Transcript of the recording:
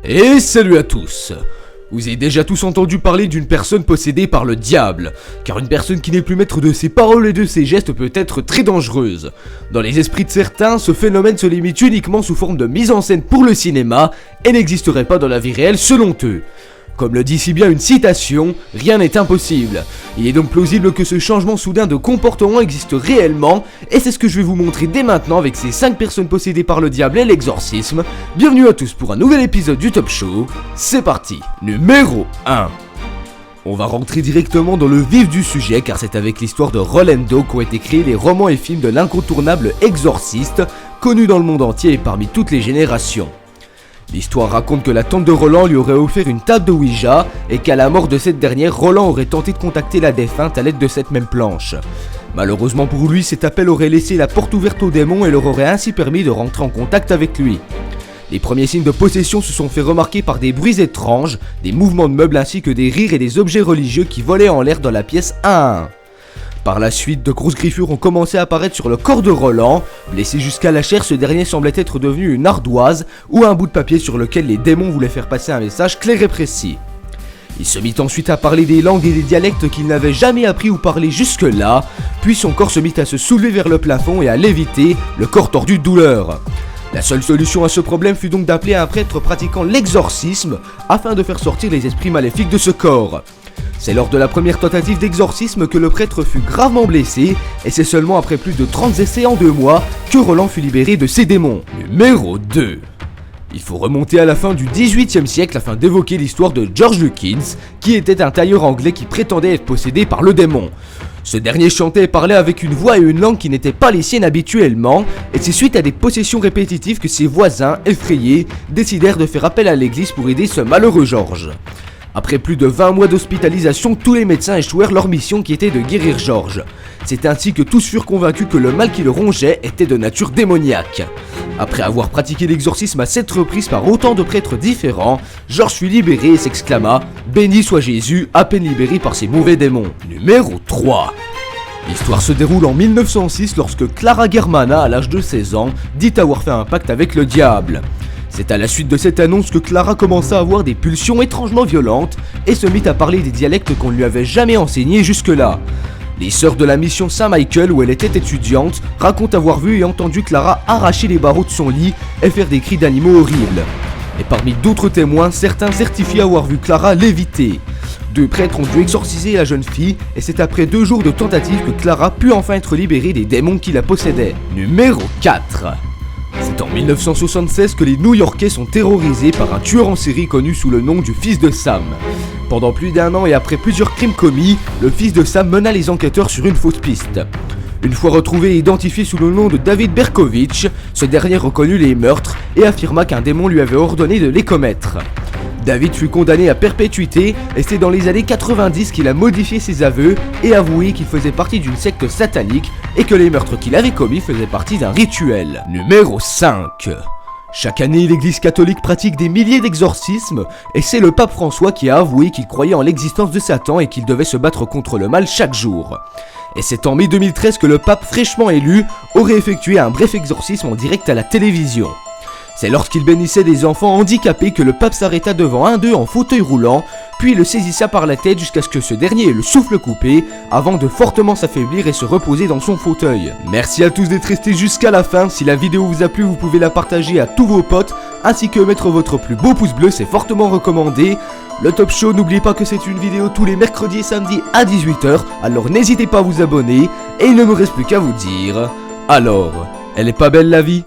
Et salut à tous. Vous avez déjà tous entendu parler d'une personne possédée par le diable, car une personne qui n'est plus maître de ses paroles et de ses gestes peut être très dangereuse. Dans les esprits de certains, ce phénomène se limite uniquement sous forme de mise en scène pour le cinéma et n'existerait pas dans la vie réelle selon eux. Comme le dit si bien une citation, rien n'est impossible. Il est donc plausible que ce changement soudain de comportement existe réellement, et c'est ce que je vais vous montrer dès maintenant avec ces 5 personnes possédées par le diable et l'exorcisme. Bienvenue à tous pour un nouvel épisode du Top Show. C'est parti, numéro 1. On va rentrer directement dans le vif du sujet car c'est avec l'histoire de Rolando qu'ont été créés les romans et films de l'incontournable exorciste, connu dans le monde entier et parmi toutes les générations. L'histoire raconte que la tante de Roland lui aurait offert une table de Ouija et qu'à la mort de cette dernière, Roland aurait tenté de contacter la défunte à l'aide de cette même planche. Malheureusement pour lui, cet appel aurait laissé la porte ouverte aux démons et leur aurait ainsi permis de rentrer en contact avec lui. Les premiers signes de possession se sont fait remarquer par des bruits étranges, des mouvements de meubles ainsi que des rires et des objets religieux qui volaient en l'air dans la pièce 1 à 1. Par la suite, de grosses griffures ont commencé à apparaître sur le corps de Roland. Blessé jusqu'à la chair, ce dernier semblait être devenu une ardoise ou un bout de papier sur lequel les démons voulaient faire passer un message clair et précis. Il se mit ensuite à parler des langues et des dialectes qu'il n'avait jamais appris ou parlé jusque-là, puis son corps se mit à se soulever vers le plafond et à léviter, le corps tordu de douleur. La seule solution à ce problème fut donc d'appeler un prêtre pratiquant l'exorcisme afin de faire sortir les esprits maléfiques de ce corps. C'est lors de la première tentative d'exorcisme que le prêtre fut gravement blessé, et c'est seulement après plus de 30 essais en 2 mois que Roland fut libéré de ses démons. Numéro 2. Il faut remonter à la fin du XVIIIe siècle afin d'évoquer l'histoire de George Lukins, qui était un tailleur anglais qui prétendait être possédé par le démon. Ce dernier chantait et parlait avec une voix et une langue qui n'étaient pas les siennes habituellement, et c'est suite à des possessions répétitives que ses voisins, effrayés, décidèrent de faire appel à l'église pour aider ce malheureux George. Après plus de 20 mois d'hospitalisation, tous les médecins échouèrent leur mission qui était de guérir George. C'est ainsi que tous furent convaincus que le mal qui le rongeait était de nature démoniaque. Après avoir pratiqué l'exorcisme à 7 reprises par autant de prêtres différents, George fut libéré et s'exclama « Béni soit Jésus, à peine libéré par ses mauvais démons ». Numéro 3. L'histoire se déroule en 1906 lorsque Clara Germana, à l'âge de 16 ans, dit avoir fait un pacte avec le diable. C'est à la suite de cette annonce que Clara commença à avoir des pulsions étrangement violentes et se mit à parler des dialectes qu'on ne lui avait jamais enseignés jusque-là. Les sœurs de la mission Saint-Michael où elle était étudiante racontent avoir vu et entendu Clara arracher les barreaux de son lit et faire des cris d'animaux horribles. Et parmi d'autres témoins, certains certifient avoir vu Clara léviter. 2 prêtres ont dû exorciser la jeune fille et c'est après 2 jours de tentatives que Clara put enfin être libérée des démons qui la possédaient. Numéro 4. C'est en 1976 que les New-Yorkais sont terrorisés par un tueur en série connu sous le nom du fils de Sam. Pendant plus d'1 an et après plusieurs crimes commis, le fils de Sam mena les enquêteurs sur une fausse piste. Une fois retrouvé et identifié sous le nom de David Berkovitch, ce dernier reconnut les meurtres et affirma qu'un démon lui avait ordonné de les commettre. David fut condamné à perpétuité et c'est dans les années 90 qu'il a modifié ses aveux et avoué qu'il faisait partie d'une secte satanique et que les meurtres qu'il avait commis faisaient partie d'un rituel. Numéro 5. Chaque année, l'église catholique pratique des milliers d'exorcismes et c'est le pape François qui a avoué qu'il croyait en l'existence de Satan et qu'il devait se battre contre le mal chaque jour. Et c'est en mai 2013 que le pape fraîchement élu aurait effectué un bref exorcisme en direct à la télévision. C'est lorsqu'il bénissait des enfants handicapés que le pape s'arrêta devant un d'eux en fauteuil roulant, puis le saisissa par la tête jusqu'à ce que ce dernier ait le souffle coupé, avant de fortement s'affaiblir et se reposer dans son fauteuil. Merci à tous d'être restés jusqu'à la fin, si la vidéo vous a plu vous pouvez la partager à tous vos potes, ainsi que mettre votre plus beau pouce bleu, c'est fortement recommandé. Le Top Show, n'oubliez pas que c'est une vidéo tous les mercredis et samedis à 18 h, alors n'hésitez pas à vous abonner, et il ne me reste plus qu'à vous dire... Alors, elle est pas belle la vie ?